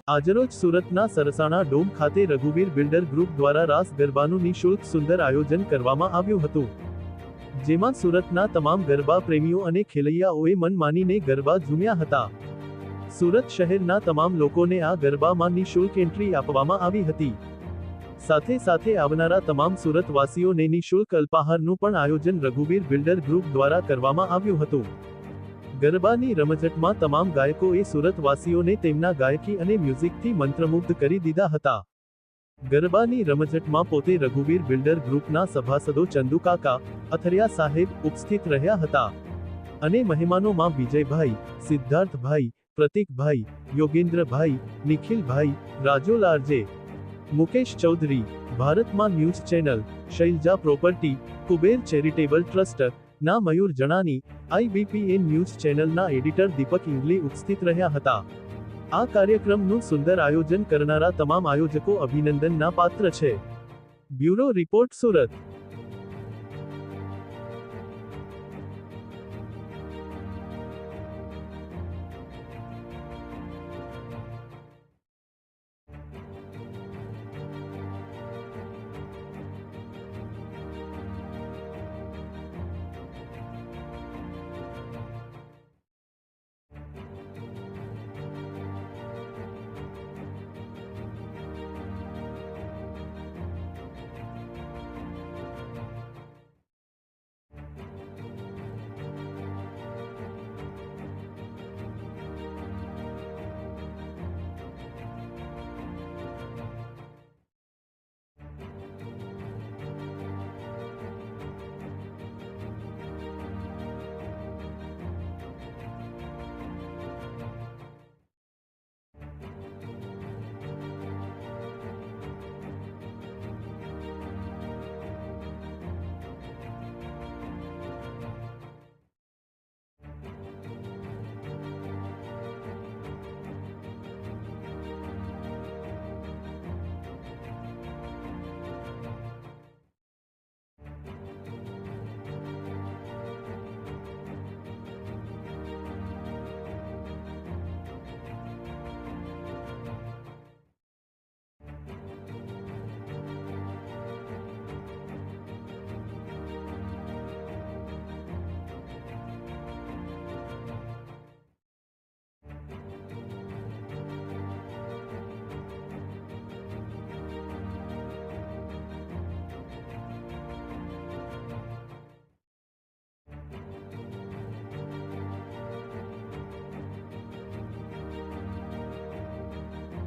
આજરોજ સુરતના સરસાણા ડોમ ખાતે રઘુવીર બિલ્ડર ગ્રુપ દ્વારા રાસ ગરબાનું નિઃશુલ્ક સુંદર આયોજન કરવામાં આવ્યું હતું, જેમાં સુરતના તમામ ગરબા પ્રેમીઓ અને ખેલૈયાઓએ મન માનીને ગરબા ઝૂમ્યા હતા. સુરત શહેરના તમામ લોકોને આ ગરબામાં નિઃશુલ્ક એન્ટ્રી આપવામાં આવી હતી. સાથે સાથે આવનારા તમામ સુરતવાસીઓને નિઃશુલ્ક અલ્પાહારનું પણ આયોજન રઘુવીર બિલ્ડર ગ્રુપ દ્વારા કરવામાં આવ્યું હતું. ગરબાની રમઝટમાં તમામ ગાયકોએ સુરતવાસીઓને તેમના ગાયકી અને મ્યુઝિકથી મંત્રમુગ્ધ કરી દીધા હતા. ગરબાની રમઝટમાં પોતે રઘુવીર બિલ્ડર ગ્રુપના સભાસદો ચંદુકાકા, અથરિયા સાહેબ ઉપસ્થિત રહ્યા હતા અને મહેમાનોમાં વિજયભાઈ, સિદ્ધાર્થભાઈ, પ્રતીકભાઈ, યોગેન્દ્રભાઈ, નિખિલભાઈ, રાજોલ આરજે, મુકેશ ચૌધરી, ભારતમાં news channel, Shailaja property, Kuber charitable trust ના મયુર જણાની, IBPN ન્યૂઝ ચેનલના એડિટર દીપક ઇંગલી ઉપસ્થિત રહ્યા હતા. આ કાર્યક્રમનું સુંદર આયોજન કરનારા તમામ આયોજકો અભિનંદનના પાત્ર છે. Bureau report, Surat.